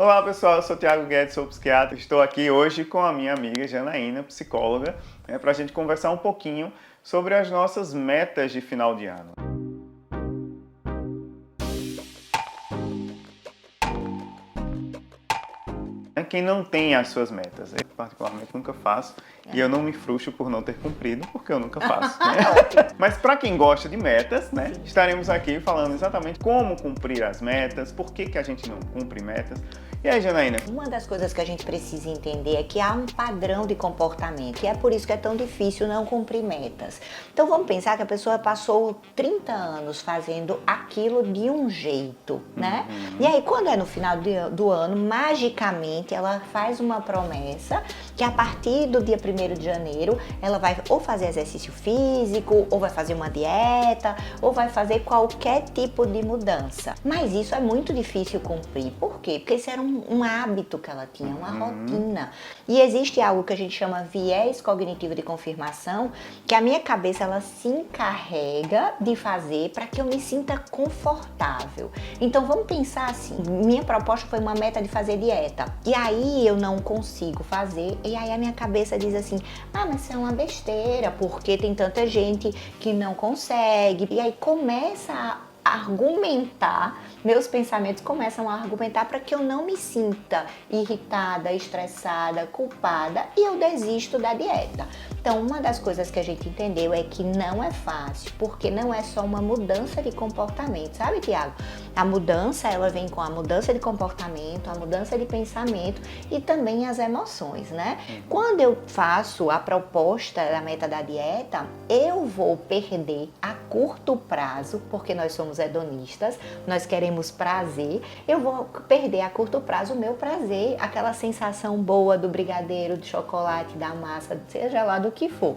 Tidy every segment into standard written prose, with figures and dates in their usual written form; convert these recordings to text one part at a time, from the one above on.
Olá pessoal, eu sou o Thiago Guedes, sou psiquiatra. Estou aqui hoje com a minha amiga Janaína, psicóloga, para a gente conversar um pouquinho sobre as nossas metas de final de ano. Quem não tem as suas metas, eu particularmente nunca faço e eu não me frustro por não ter cumprido, porque eu nunca faço, né? Mas para quem gosta de metas, né, estaremos aqui falando exatamente como cumprir as metas, por que a gente não cumpre metas. E aí, Janaína? Uma das coisas que a gente precisa entender é que há um padrão de comportamento e é por isso que é tão difícil não cumprir metas. Então vamos pensar que a pessoa passou 30 anos fazendo aquilo de um jeito, né? E aí quando é no final do ano, magicamente ela faz uma promessa que a partir do dia 1º de janeiro ela vai ou fazer exercício físico, ou vai fazer uma dieta, ou vai fazer qualquer tipo de mudança. Mas isso é muito difícil cumprir. Por quê? Porque isso era um hábito que ela tinha, uma rotina. E existe algo que a gente chama viés cognitivo de confirmação, que a minha cabeça ela se encarrega de fazer para que eu me sinta confortável. Então vamos pensar assim, minha proposta foi uma meta de fazer dieta. E aí eu não consigo fazer, e aí a minha cabeça diz assim, mas isso é uma besteira, porque tem tanta gente que não consegue. E aí começa a argumentar, meus pensamentos começam a argumentar para que eu não me sinta irritada, estressada, culpada e eu desisto da dieta. Então, uma das coisas que a gente entendeu é que não é fácil, porque não é só uma mudança de comportamento, sabe, Thiago? A mudança, ela vem com a mudança de comportamento, a mudança de pensamento e também as emoções, né? Quando eu faço a proposta da meta da dieta, eu vou perder a curto prazo, porque nós somos hedonistas, nós queremos prazer, eu vou perder a curto prazo o meu prazer, aquela sensação boa do brigadeiro, do chocolate, da massa, seja lá do que for.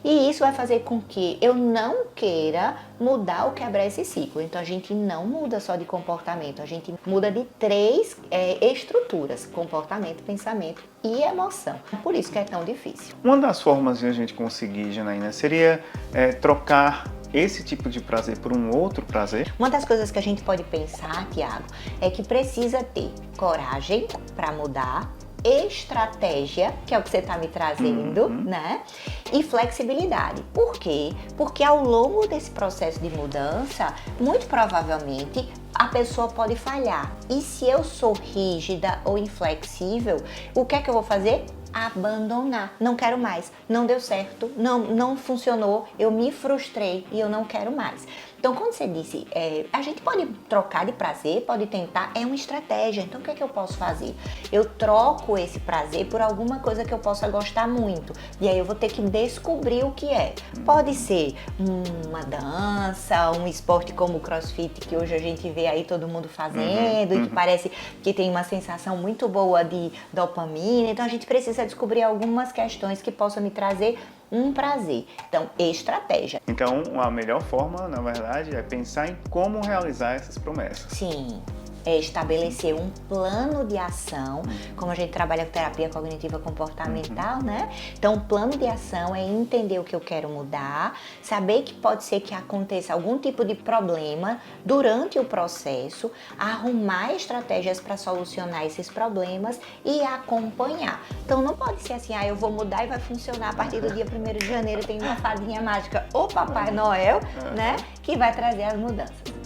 E isso vai fazer com que eu não queira mudar ou quebrar esse ciclo. Então a gente não muda só de comportamento, a gente muda de 3 estruturas: comportamento, pensamento e emoção. Por isso que é tão difícil. Uma das formas de a gente conseguir, Janaína, seria trocar esse tipo de prazer por um outro prazer? Uma das coisas que a gente pode pensar, Thiago, é que precisa ter coragem para mudar, estratégia, que é o que você está me trazendo, né? E flexibilidade. Por quê? Porque ao longo desse processo de mudança, muito provavelmente a pessoa pode falhar. E se eu sou rígida ou inflexível, o que é que eu vou fazer? Abandonar. Não quero mais. Não deu certo, não funcionou, eu me frustrei e eu não quero mais. Então, quando você disse, a gente pode trocar de prazer, pode tentar, é uma estratégia. Então, o que é que eu posso fazer? Eu troco esse prazer por alguma coisa que eu possa gostar muito. E aí eu vou ter que descobrir o que é. Pode ser uma dança, um esporte como o CrossFit, que hoje a gente vê aí todo mundo fazendo, e que parece que tem uma sensação muito boa de dopamina. Então, a gente precisa descobrir algumas questões que possam me trazer um prazer. Então, estratégia. Então, a melhor forma, na verdade, é pensar em como realizar essas promessas. Sim. É estabelecer um plano de ação, como a gente trabalha com terapia cognitiva comportamental, né? Então, o plano de ação é entender o que eu quero mudar, saber que pode ser que aconteça algum tipo de problema durante o processo, arrumar estratégias para solucionar esses problemas e acompanhar. Então, não pode ser assim, eu vou mudar e vai funcionar a partir do dia 1º de janeiro, tem uma fadinha mágica, ou Papai Noel, né? Que vai trazer as mudanças.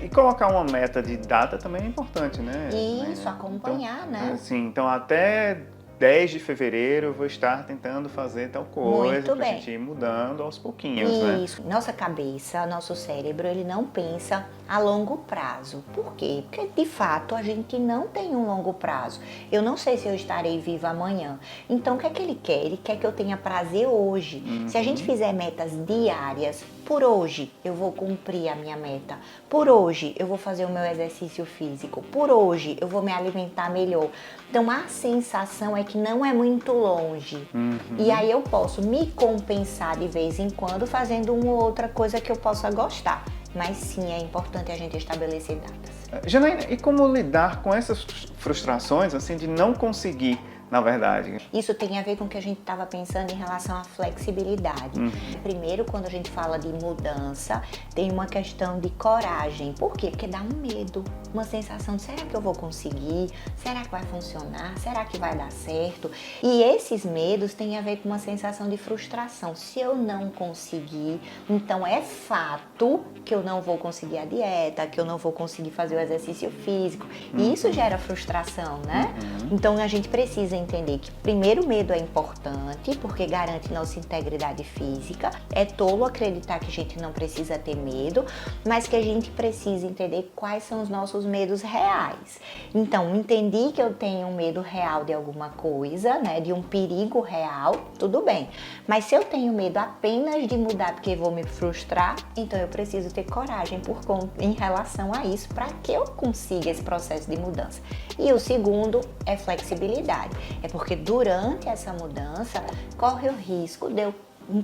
E colocar uma meta de data também é importante, né? Isso, acompanhar, então, né? Assim, então até 10 de fevereiro eu vou estar tentando fazer tal coisa pra gente ir mudando aos pouquinhos, né? Isso. Nossa cabeça, nosso cérebro, ele não pensa a longo prazo. Por quê? Porque, de fato, a gente não tem um longo prazo. Eu não sei se eu estarei viva amanhã. Então, o que é que ele quer? Ele quer que eu tenha prazer hoje. Se a gente fizer metas diárias, por hoje eu vou cumprir a minha meta. Por hoje eu vou fazer o meu exercício físico. Por hoje eu vou me alimentar melhor. Então, a sensação é que não é muito longe. E aí eu posso me compensar de vez em quando fazendo uma ou outra coisa que eu possa gostar. Mas sim, é importante a gente estabelecer datas. Janaína, e como lidar com essas frustrações, assim, de não conseguir na verdade. Isso tem a ver com o que a gente estava pensando em relação à flexibilidade. Primeiro, quando a gente fala de mudança, tem uma questão de coragem. Por quê? Porque dá um medo, uma sensação de será que eu vou conseguir? Será que vai funcionar? Será que vai dar certo? E esses medos têm a ver com uma sensação de frustração. Se eu não conseguir, então é fato que eu não vou conseguir a dieta, que eu não vou conseguir fazer o exercício físico. E isso gera frustração, né? Então a gente precisa entender que primeiro o medo é importante porque garante nossa integridade física. É tolo acreditar que a gente não precisa ter medo, mas que a gente precisa entender quais são os nossos medos reais. Então, entendi que eu tenho um medo real de alguma coisa, né, de um perigo real, tudo bem. Mas se eu tenho medo apenas de mudar porque vou me frustrar, então eu preciso ter coragem em relação a isso para que eu consiga esse processo de mudança. E o segundo é flexibilidade. É porque durante essa mudança corre o risco de eu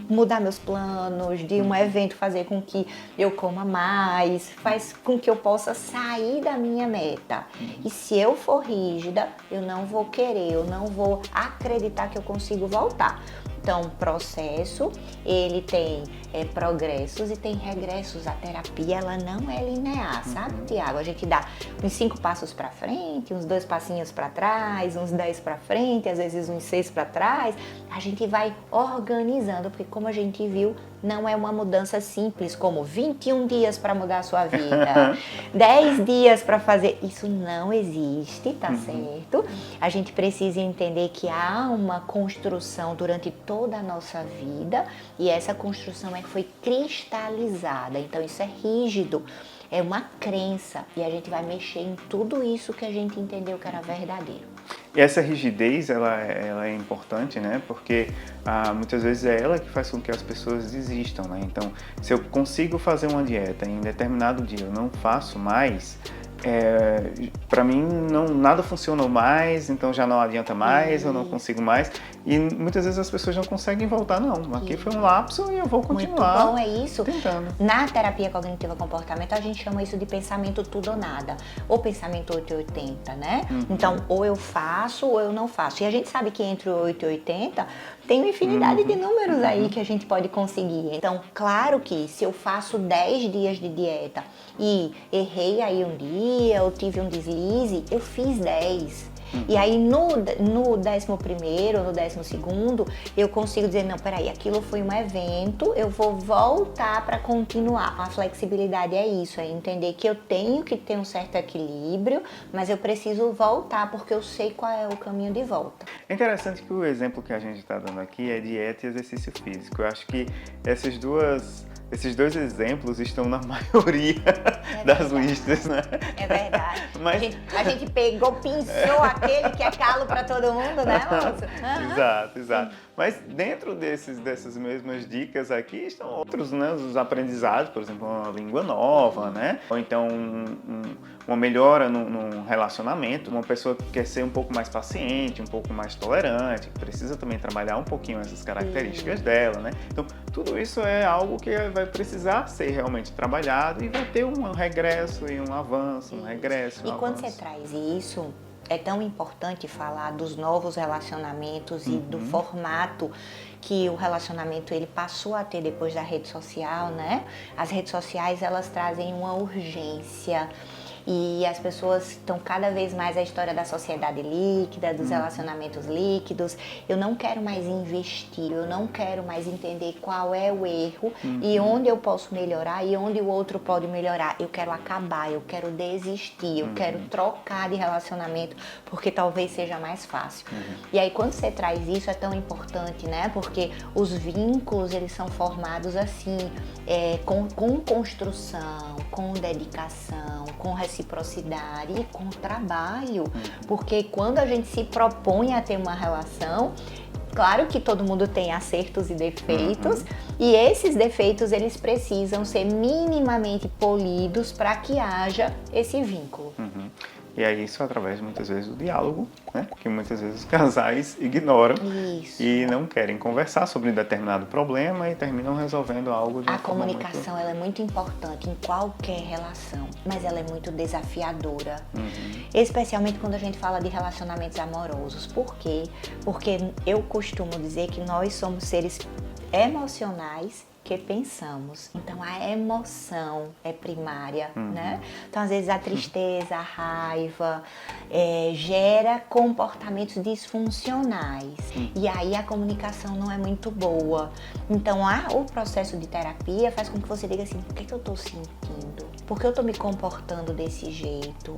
mudar meus planos, de um evento fazer com que eu coma mais, faz com que eu possa sair da minha meta. E se eu for rígida, eu não vou querer, eu não vou acreditar que eu consigo voltar. Então, o processo, ele tem progressos e tem regressos. A terapia, ela não é linear, sabe, Tiago? A gente dá uns 5 passos para frente, uns 2 passinhos para trás, uns 10 para frente, às vezes uns 6 para trás. A gente vai organizando, porque como a gente viu, não é uma mudança simples, como 21 dias para mudar a sua vida, 10 dias para fazer. Isso não existe, tá certo? A gente precisa entender que há uma construção durante toda a nossa vida e essa construção foi cristalizada, então isso é rígido, é uma crença e a gente vai mexer em tudo isso que a gente entendeu que era verdadeiro. E essa rigidez, ela é importante, né? Porque muitas vezes é ela que faz com que as pessoas desistam, né? Então, se eu consigo fazer uma dieta em determinado dia, eu não faço mais, para mim nada funcionou mais, então já não adianta mais, eu não consigo mais. E muitas vezes as pessoas não conseguem voltar, não. Aqui foi um lapso e eu vou continuar. Muito bom, é isso. Tentando. Na terapia cognitiva comportamental, a gente chama isso de pensamento tudo ou nada. Ou pensamento 880, né? Então, ou eu faço ou eu não faço. E a gente sabe que entre o 8 e 80 tem uma infinidade de números aí que a gente pode conseguir. Então, claro que se eu faço 10 dias de dieta e errei aí um dia, eu tive um deslize, eu fiz 10. E aí no 11º, no 12º, eu consigo dizer, não, peraí, aquilo foi um evento, eu vou voltar para continuar. A flexibilidade é isso, é entender que eu tenho que ter um certo equilíbrio, mas eu preciso voltar porque eu sei qual é o caminho de volta. É interessante que o exemplo que a gente está dando aqui é dieta e exercício físico. Eu acho que esses dois exemplos estão na maioria das listas, né? É verdade. Mas a gente pegou, pinçou aquele que é calo para todo mundo, né, moço? Exato. Mas dentro dessas mesmas dicas aqui estão outros, né? Os aprendizados, por exemplo, uma língua nova, né? Ou então uma melhora num relacionamento, uma pessoa que quer ser um pouco mais paciente, um pouco mais tolerante, que precisa também trabalhar um pouquinho essas características dela, né? Então, tudo isso é algo que vai precisar ser realmente trabalhado e vai ter um regresso e um avanço, um regresso. E quando você traz isso, é tão importante falar dos novos relacionamentos e do formato que o relacionamento ele passou a ter depois da rede social, né? As redes sociais, elas trazem uma urgência. E as pessoas estão cada vez mais a história da sociedade líquida, dos relacionamentos líquidos. Eu não quero mais investir, eu não quero mais entender qual é o erro e onde eu posso melhorar e onde o outro pode melhorar. Eu quero acabar, eu quero desistir, eu quero trocar de relacionamento porque talvez seja mais fácil. E aí quando você traz isso é tão importante, né? Porque os vínculos, eles são formados assim, com construção, com dedicação, com reciprocidade e com trabalho, porque quando a gente se propõe a ter uma relação, claro que todo mundo tem acertos e defeitos, e esses defeitos eles precisam ser minimamente polidos para que haja esse vínculo. E aí isso através, muitas vezes, do diálogo, né? Que muitas vezes os casais ignoram Isso. e não querem conversar sobre determinado problema e terminam resolvendo algo de uma A forma comunicação ela é muito importante em qualquer relação, mas ela é muito desafiadora. Especialmente quando a gente fala de relacionamentos amorosos. Por quê? Porque eu costumo dizer que nós somos seres emocionais que pensamos. Então a emoção é primária, né? Então às vezes a tristeza, a raiva gera comportamentos disfuncionais e aí a comunicação não é muito boa. Então o processo de terapia faz com que você diga assim, o que eu estou sentindo? Por que eu estou me comportando desse jeito?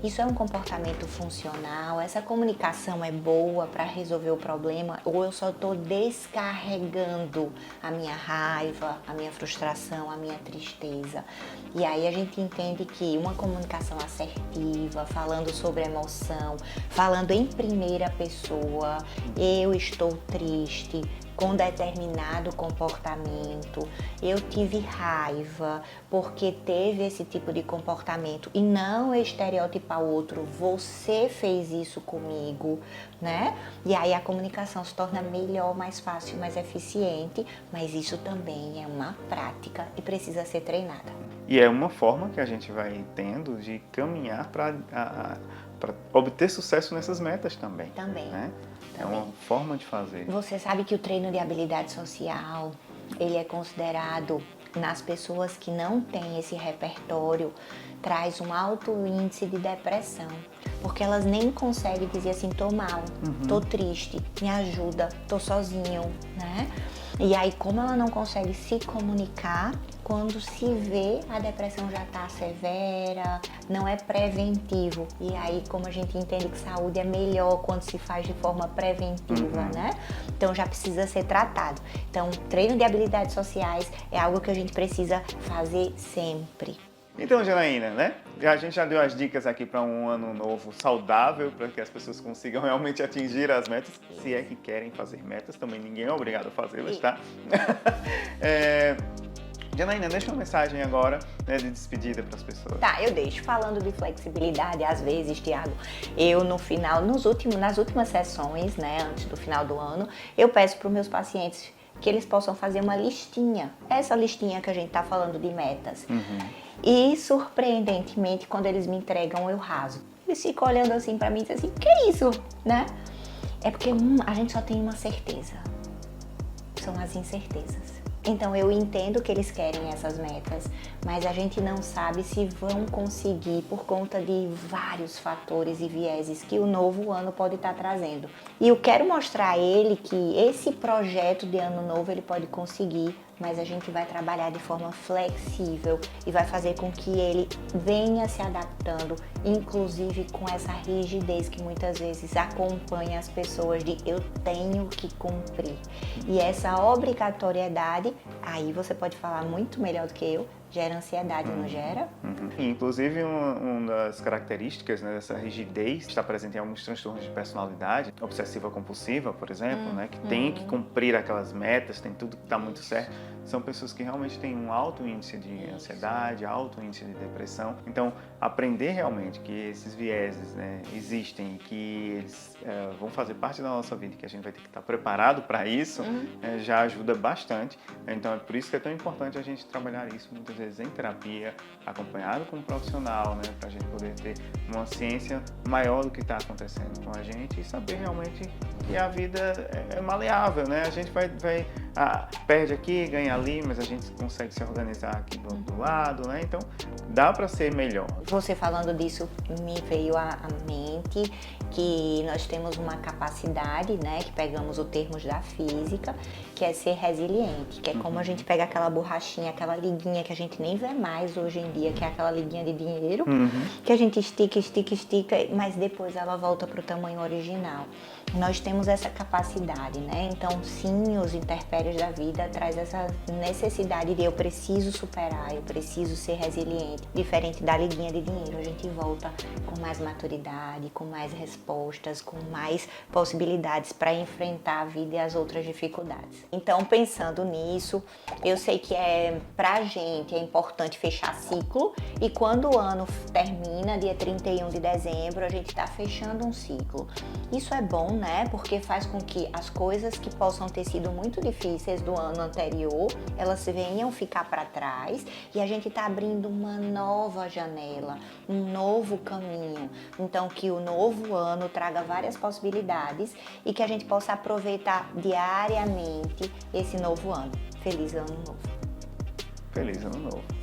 Isso é um comportamento funcional? Essa comunicação é boa para resolver o problema? Ou eu só estou descarregando a minha raiva, a minha frustração, a minha tristeza? E aí a gente entende que uma comunicação assertiva, falando sobre emoção, falando em primeira pessoa, eu estou triste com determinado comportamento, eu tive raiva porque teve esse tipo de comportamento e não estereotipar o outro, você fez isso comigo, né? E aí a comunicação se torna melhor, mais fácil, mais eficiente, mas isso também é uma prática e precisa ser treinada. E é uma forma que a gente vai tendo de caminhar para obter sucesso nessas metas também. Também. Né? É uma forma de fazer. Você sabe que o treino de habilidade social, ele é considerado, nas pessoas que não têm esse repertório, traz um alto índice de depressão. Porque elas nem conseguem dizer assim, tô mal, tô triste, me ajuda, tô sozinho, né? E aí, como ela não consegue se comunicar, quando se vê, a depressão já está severa, não é preventivo. E aí, como a gente entende que saúde é melhor quando se faz de forma preventiva, né? Então, já precisa ser tratado. Então, treino de habilidades sociais é algo que a gente precisa fazer sempre. Então, Janaína, né? A gente já deu as dicas aqui para um ano novo saudável, para que as pessoas consigam realmente atingir as metas, se é que querem fazer metas, também ninguém é obrigado a fazê-las, tá? Janaína, deixa uma mensagem agora, né, de despedida para as pessoas. Tá, eu deixo. Falando de flexibilidade, às vezes, Thiago, eu no final, nas últimas sessões, né, antes do final do ano, eu peço para os meus pacientes que eles possam fazer uma listinha. Essa listinha que a gente tá falando de metas. E, surpreendentemente, quando eles me entregam, eu rasgo. Eles ficam olhando assim para mim e dizem assim, que é isso, né? É porque a gente só tem uma certeza. São as incertezas. Então eu entendo que eles querem essas metas, mas a gente não sabe se vão conseguir por conta de vários fatores e vieses que o novo ano pode estar trazendo. E eu quero mostrar a ele que esse projeto de ano novo ele pode conseguir, mas a gente vai trabalhar de forma flexível e vai fazer com que ele venha se adaptando, inclusive com essa rigidez que muitas vezes acompanha as pessoas de eu tenho que cumprir. E essa obrigatoriedade, aí você pode falar muito melhor do que eu, gera ansiedade, não gera? Inclusive, uma das características, né, dessa rigidez está presente em alguns transtornos de personalidade, obsessiva compulsiva, por exemplo, né, que tem que cumprir aquelas metas, tem tudo que está muito certo. São pessoas que realmente têm um alto índice de ansiedade, alto índice de depressão. Então, aprender realmente que esses vieses, né, existem e que eles vão fazer parte da nossa vida, que a gente vai ter que estar preparado para isso, já ajuda bastante. Então, é por isso que é tão importante a gente trabalhar isso muitas vezes em terapia, acompanhado com um profissional, né, para a gente poder ter uma ciência maior do que está acontecendo com a gente e saber realmente que a vida é maleável, né? A gente perde aqui, ganha ali, mas a gente consegue se organizar aqui do outro lado, né? Então, dá para ser melhor. Você falando disso, me veio à mente que nós temos uma capacidade, né, que pegamos o termos da física, que é ser resiliente, que é como a gente pega aquela borrachinha, aquela liguinha que a gente nem vê mais hoje em dia, que é aquela liguinha de dinheiro, que a gente estica, mas depois ela volta para o tamanho original. Nós temos essa capacidade, né? Então, sim, os interpéries intempéries da vida traz essa necessidade de eu preciso superar, eu preciso ser resiliente. Diferente da liguinha de dinheiro, a gente volta com mais maturidade, com mais respostas, com mais possibilidades para enfrentar a vida e as outras dificuldades. Então, pensando nisso, eu sei que pra gente é importante fechar ciclo, e quando o ano termina, dia 31 de dezembro, a gente está fechando um ciclo. Isso é bom, né? Porque faz com que as coisas que possam ter sido muito difíceis do ano anterior, elas venham ficar para trás, e a gente está abrindo uma nova janela, um novo caminho. Então, que o novo ano traga várias possibilidades e que a gente possa aproveitar diariamente esse novo ano. Feliz ano novo! Feliz ano novo!